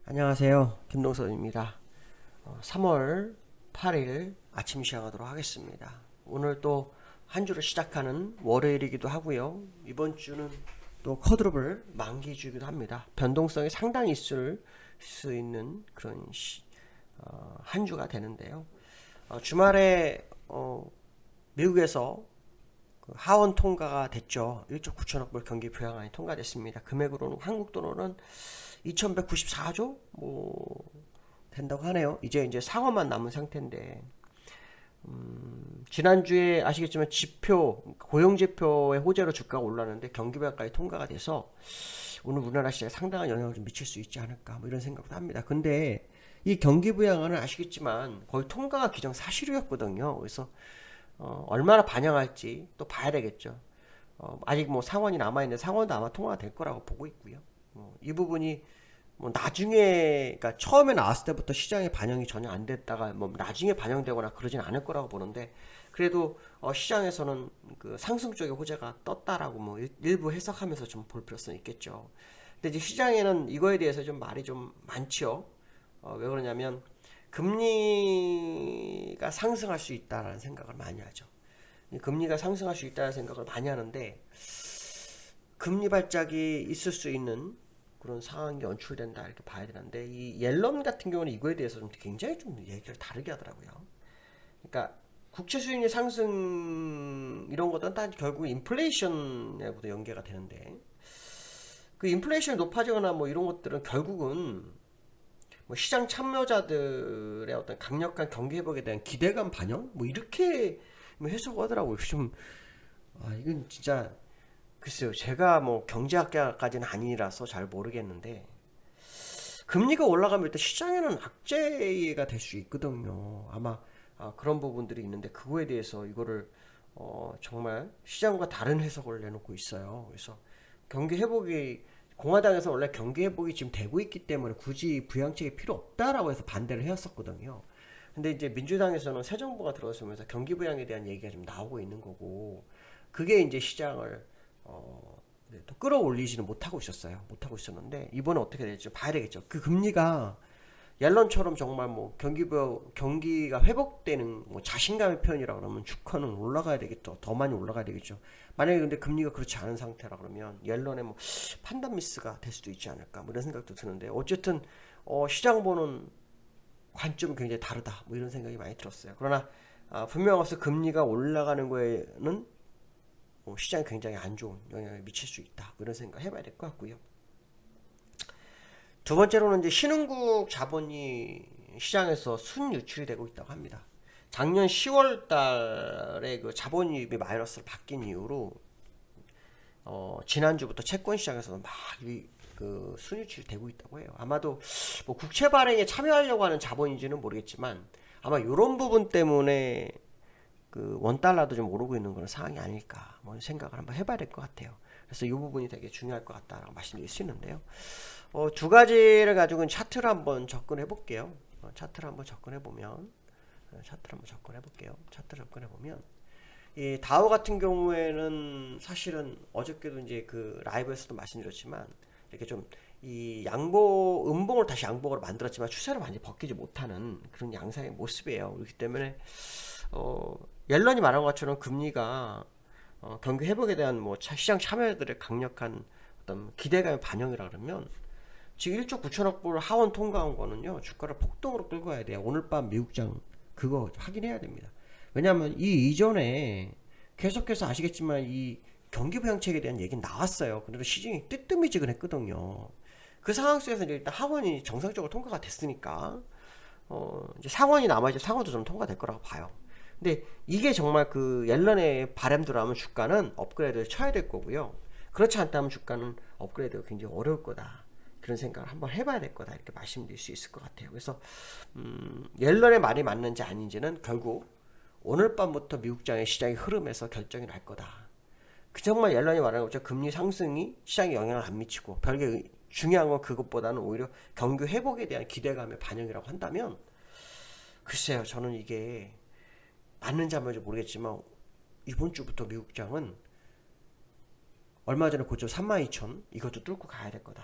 안녕하세요. 김동선입니다. 3월 8일 아침 시작하도록 하겠습니다. 오늘 또 한 주를 시작하는 월요일이기도 하고요. 이번 주는 또 커드롭을 만기주기도 합니다. 변동성이 상당히 있을 수 있는 그런 한 주가 되는데요. 주말에 미국에서 그 하원 통과가 됐죠. 1조 9천억 불 경기 부양안이 통과됐습니다. 금액으로는 한국 돈으로는 2194조 된다고 하네요. 이제 상어만 남은 상태인데 지난주에 아시겠지만 지표 고용지표의 호재로 주가가 올랐는데 경기 부양까지 통과가 돼서 오늘 우리나라 시장에 상당한 영향을 좀 미칠 수 있지 않을까 이런 생각도 합니다. 근데 이 경기 부양안은 아시겠지만 거의 통과가 기정사실이었거든요. 그래서 얼마나 반영할지 또 봐야 되겠죠. 아직 상원이 남아있는데 상원도 아마 통과가 될 거라고 보고 있고요. 이 부분이 나중에, 그러니까 처음에 나왔을 때부터 시장에 반영이 전혀 안 됐다가 나중에 반영되거나 그러진 않을 거라고 보는데, 그래도 시장에서는 그 상승 쪽의 호재가 떴다라고 일부 해석하면서 좀 볼 필요성이 있겠죠. 근데 이제 시장에는 이거에 대해서 좀 말이 좀 많죠. 왜 그러냐면 금리가 상승할 수 있다라는 생각을 많이 하죠. 금리가 상승할 수 있다는 생각을 많이 하는데, 금리 발작이 있을 수 있는 그런 상황이 연출된다 이렇게 봐야 되는데, 이 옐런 같은 경우는 이거에 대해서 좀 굉장히 좀 얘기를 다르게 하더라고요. 그러니까 국채 수익률 상승 이런 것들은 다 결국 인플레이션하고도 연계가 되는데, 그 인플레이션이 높아지거나 이런 것들은 결국은 시장 참여자들의 어떤 강력한 경기 회복에 대한 기대감 반영 이렇게 해석하더라고요. 좀 이건 진짜 글쎄요. 제가 경제학자까지는 아니라서 잘 모르겠는데, 금리가 올라가면 일단 시장에는 악재가 될 수 있거든요. 아마 그런 부분들이 있는데, 그거에 대해서 이거를 정말 시장과 다른 해석을 내놓고 있어요. 그래서 경기 회복이, 공화당에서 원래 경기 회복이 지금 되고 있기 때문에 굳이 부양책이 필요 없다라고 해서 반대를 해왔었거든요. 근데 이제 민주당에서는 새 정부가 들어서면서 경기 부양에 대한 얘기가 좀 나오고 있는 거고, 그게 이제 시장을 또 끌어올리지는 못하고 있었어요. 못하고 있었는데 이번에 어떻게 될지 봐야 되겠죠. 그 금리가 옐런처럼 정말 경기가 회복되는 자신감의 표현이라 그러면 주가는 올라가야 되겠죠. 더 많이 올라가야 되겠죠. 만약에 근데 금리가 그렇지 않은 상태라 그러면 옐런의 판단 미스가 될 수도 있지 않을까 이런 생각도 드는데, 어쨌든 시장 보는 관점은 굉장히 다르다 이런 생각이 많이 들었어요. 그러나 분명해서 금리가 올라가는 거에는 시장에 굉장히 안 좋은 영향을 미칠 수 있다 이런 생각 해봐야 될 것 같고요. 두 번째로는 이제 신흥국 자본이 시장에서 순유출이 되고 있다고 합니다. 작년 10월 달에 그 자본유입이 마이너스로 바뀐 이후로 지난주부터 채권 시장에서는 그 순유출이 되고 있다고 해요. 아마도 국채 발행에 참여하려고 하는 자본인지는 모르겠지만, 아마 이런 부분 때문에 그 원달러도 좀 오르고 있는 그런 상황이 아닐까 생각을 한번 해봐야 될 것 같아요. 그래서 이 부분이 되게 중요할 것 같다라고 말씀드릴 수 있는데요. 두 가지를 가지고는 차트를 한번 접근해 볼게요. 차트를 한번 접근해 보면, 차트를 접근해 보면, 이 다우 같은 경우에는 사실은 어저께도 이제 그 라이브에서도 말씀드렸지만, 이렇게 좀 이 음봉을 다시 양봉으로 만들었지만 추세를 완전히 벗기지 못하는 그런 양상의 모습이에요. 그렇기 때문에 옐런이 말한 것처럼 금리가 경기 회복에 대한 시장 참여자들의 강력한 어떤 기대감의 반영이라 그러면, 지금 1조 9천억 불 하원 통과한 거는요, 주가를 폭등으로 끌고 가야 돼요. 오늘 밤 미국장 그거 확인해야 됩니다. 왜냐하면 이 이전에 계속해서 아시겠지만 이 경기 부양책에 대한 얘기는 나왔어요. 그래도 시장이 뜨뜨미지근했거든요. 그 상황 속에서 이제 일단 하원이 정상적으로 통과가 됐으니까 이제 상원이 남아 이제 상원도 좀 통과될 거라고 봐요. 근데 이게 정말 그 옐런의 바램대로 하면 주가는 업그레이드를 쳐야 될 거고요. 그렇지 않다면 주가는 업그레이드가 굉장히 어려울 거다. 그런 생각을 한번 해봐야 될 거다 이렇게 말씀드릴 수 있을 것 같아요. 그래서 옐런의 말이 맞는지 아닌지는 결국 오늘 밤부터 미국장의 시장의 흐름에서 결정이 날 거다. 그 정말 옐런이 말하는 것처럼 금리 상승이 시장에 영향을 안 미치고, 별게 중요한 건 그것보다는 오히려 경기 회복에 대한 기대감의 반영이라고 한다면, 글쎄요, 저는 이게 맞는지 안 맞는지 모르겠지만 이번 주부터 미국장은 얼마 전에 고점 32,000 이것도 뚫고 가야 될 거다.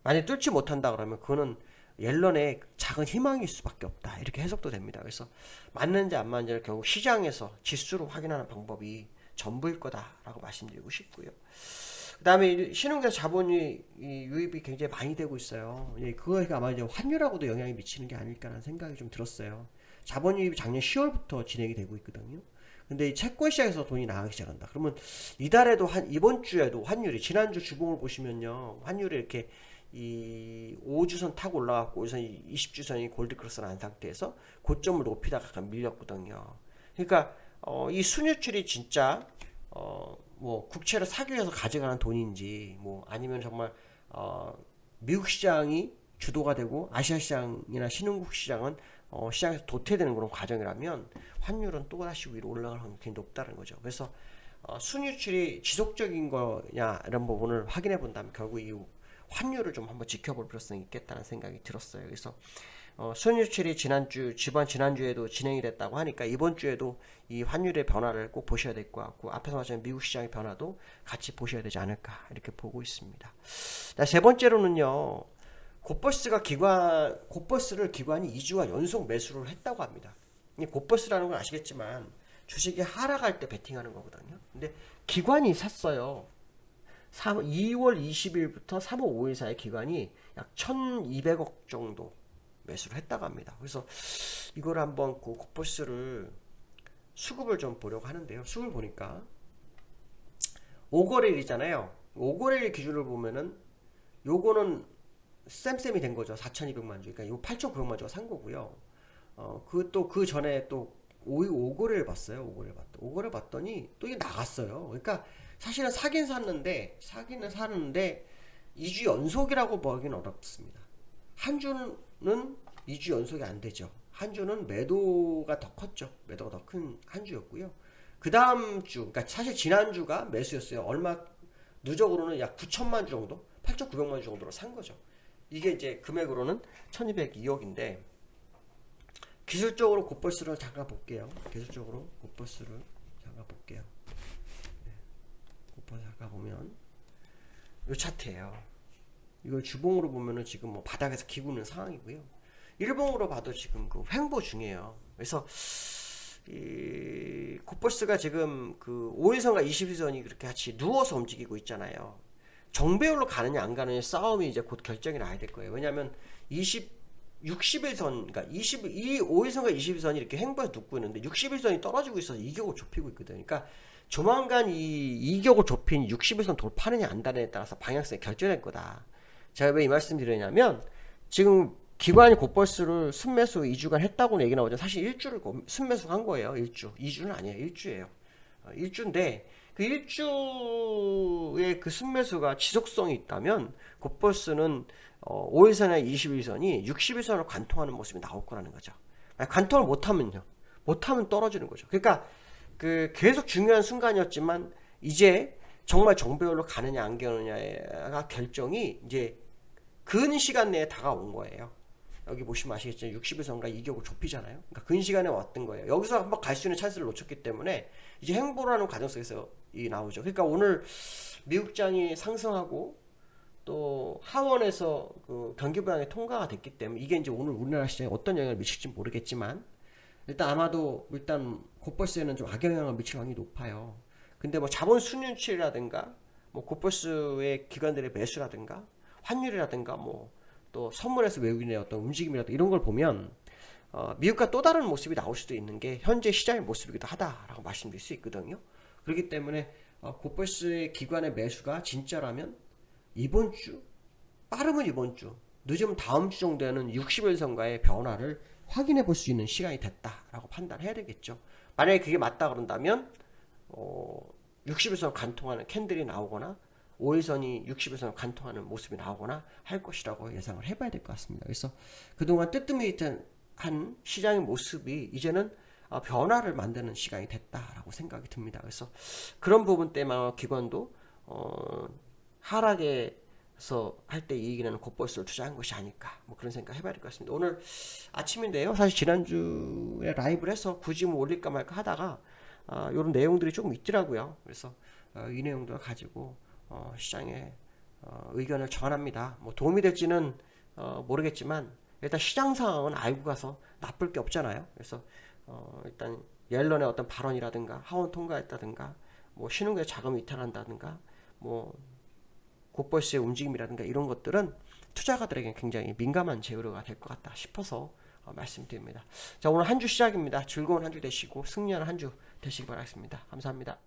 만약에 뚫지 못한다 그러면 그거는 옐런의 작은 희망일 수밖에 없다. 이렇게 해석도 됩니다. 그래서 맞는지 안 맞는지를 결국 시장에서 지수로 확인하는 방법이 전부일 거다라고 말씀드리고 싶고요. 그 다음에 신흥국에서 자본이 유입이 굉장히 많이 되고 있어요. 그거가 아마 이제 환율하고도 영향이 미치는 게 아닐까라는 생각이 좀 들었어요. 자본 유입이 작년 10월부터 진행이 되고 있거든요. 근데 이 채권 시장에서 돈이 나가기 시작한다. 그러면 이달에도 이번 주에도 환율이 지난주 주봉을 보시면요. 환율이 이렇게 이 5주선 타고 올라갔고 20주선이 골드크로스 난 상태에서 고점을 높이다가 약간 밀렸거든요. 그러니까 이 순유출이 진짜 뭐 국채를 사기 위해서 가져가는 돈인지 뭐 아니면 정말 미국 시장이 주도가 되고 아시아 시장이나 신흥국 시장은 시장에서 도태되는 그런 과정이라면 환율은 또다시 위로 올라갈 확률이 굉장히 높다는 거죠. 그래서 순유출이 지속적인 거냐 이런 부분을 확인해 본다면 결국 이 환율을 좀 한번 지켜볼 필요성이 있겠다는 생각이 들었어요. 그래서 순유출이 지난주에도 진행이 됐다고 하니까 이번 주에도 이 환율의 변화를 꼭 보셔야 될 것 같고 앞에서 말씀드린 미국 시장의 변화도 같이 보셔야 되지 않을까 이렇게 보고 있습니다. 세 번째로는요. 곧버스를 기관이 2주가 연속 매수를 했다고 합니다. 이 곧버스라는 건 아시겠지만 주식이 하락할 때 베팅하는 거거든요. 근데 기관이 샀어요. 2월 20일부터 3월 5일 사이 기관이 약 1200억 정도 매수를 했다고 합니다. 그래서 이걸 한번 그 곧버스를 수급을 좀 보려고 하는데요. 수급을 보니까 5거래일이잖아요. 5거래일 기준으로 보면은 요거는 쌤이 된 거죠. 4,200만 주. 그러니까 이거 8,900만 주가 산 거고요. 그 전에 또 5거래를 봤어요. 5거래 봤더니 또 이게 나갔어요. 그러니까 사실은 사기는 샀는데 2주 연속이라고 보기는 어렵습니다. 한 주는 2주 연속이 안 되죠. 한 주는 매도가 더 컸죠. 매도가 더 큰 한 주였고요. 그 다음 주, 그러니까 사실 지난주가 매수였어요. 얼마, 누적으로는 약 9천만 주 정도? 8,900만 주 정도로 산 거죠. 이게 이제 금액으로는 1202억인데, 기술적으로 곧버스를 잠깐 볼게요. 곧버스 잠깐 보면, 이 차트예요. 이걸 주봉으로 보면은 지금 뭐 바닥에서 기고 있는 상황이고요. 일봉으로 봐도 지금 그 횡보 중이에요. 그래서 이 곧버스가 지금 그 5일선과 20일선이 그렇게 같이 누워서 움직이고 있잖아요. 정배열로 가느냐 안 가느냐 싸움이 이제 곧 결정이 나야 될 거예요. 왜냐하면 60일선, 그러니까 5일선과 20일선이 이렇게 횡보해서 눕고 있는데 60일선이 떨어지고 있어서 이격을 좁히고 있거든요. 그러니까 조만간 이 이격을 좁힌 60일선 돌파하느냐 안 하느냐에 따라서 방향성이 결정될 거다. 제가 왜 이 말씀 드리냐면 지금 기관이 곧버스를 순매수 2주간 했다고는 얘기 나오죠. 사실 1주를 순매수 한 거예요. 1주. 2주는 아니에요. 1주예요. 1주인데 그 1주의 그 순매수가 지속성이 있다면 곧버스는 5일선이나 21선이 60일선을 관통하는 모습이 나올 거라는 거죠. 관통을 못하면요. 못하면 떨어지는 거죠. 그러니까 그 계속 중요한 순간이었지만 이제 정말 정배열로 가느냐 안 가느냐가 결정이 이제 근 시간 내에 다가온 거예요. 여기 보시면 아시겠지만 60일선과 이격을 좁히잖아요. 그러니까 근 시간에 왔던 거예요. 여기서 한번 갈 수 있는 찬스를 놓쳤기 때문에 이제 행보라는 과정 속에서 이 나오죠. 그러니까 오늘 미국장이 상승하고 또 하원에서 그 경기 부양이 통과가 됐기 때문에 이게 이제 오늘 우리나라 시장에 어떤 영향을 미칠지 모르겠지만 일단 아마도 곧버스에는 좀 악영향을 미칠 확률이 높아요. 근데 뭐 자본 순유출이라든가 뭐 곧버스의 기관들의 매수라든가 환율이라든가 뭐 또 선물에서 외국인의 어떤 움직임이라든가 이런 걸 보면 미국과 또 다른 모습이 나올 수도 있는 게 현재 시장의 모습이기도 하다라고 말씀드릴 수 있거든요. 그렇기 때문에 곧버스의 기관의 매수가 진짜라면 이번 주, 빠르면 이번 주, 늦으면 다음 주 정도에는 60일선과의 변화를 확인해 볼 수 있는 시간이 됐다라고 판단해야 되겠죠. 만약에 그게 맞다 그런다면 60일선 간통하는 캔들이 나오거나 5일선이 60일선을 간통하는 모습이 나오거나 할 것이라고 예상을 해봐야 될 것 같습니다. 그래서 그동안 뜨뜻미한 시장의 모습이 이제는 변화를 만드는 시간이 됐다라고 생각이 듭니다. 그래서 그런 부분 때문에 기관도 하락에서 할 때 이익이 나는 곧버스를 투자한 것이 아닐까 뭐 그런 생각 해봐야 될 것 같습니다. 오늘 아침인데요. 사실 지난주에 라이브를 해서 굳이 뭐 올릴까 말까 하다가 이런 내용들이 조금 있더라고요. 그래서 이 내용들을 가지고 시장에 의견을 전합니다. 뭐 도움이 될지는 모르겠지만 일단 시장 상황은 알고 가서 나쁠 게 없잖아요. 그래서 일단 옐런의 어떤 발언이라든가 하원 통과했다든가 뭐 신흥국의 자금 이탈한다든가 뭐 국보시의 움직임이라든가 이런 것들은 투자가들에게 굉장히 민감한 재료가 될 것 같다 싶어서 말씀드립니다. 자, 오늘 한 주 시작입니다. 즐거운 한 주 되시고 승리하는 한 주 되시기 바라겠습니다. 감사합니다.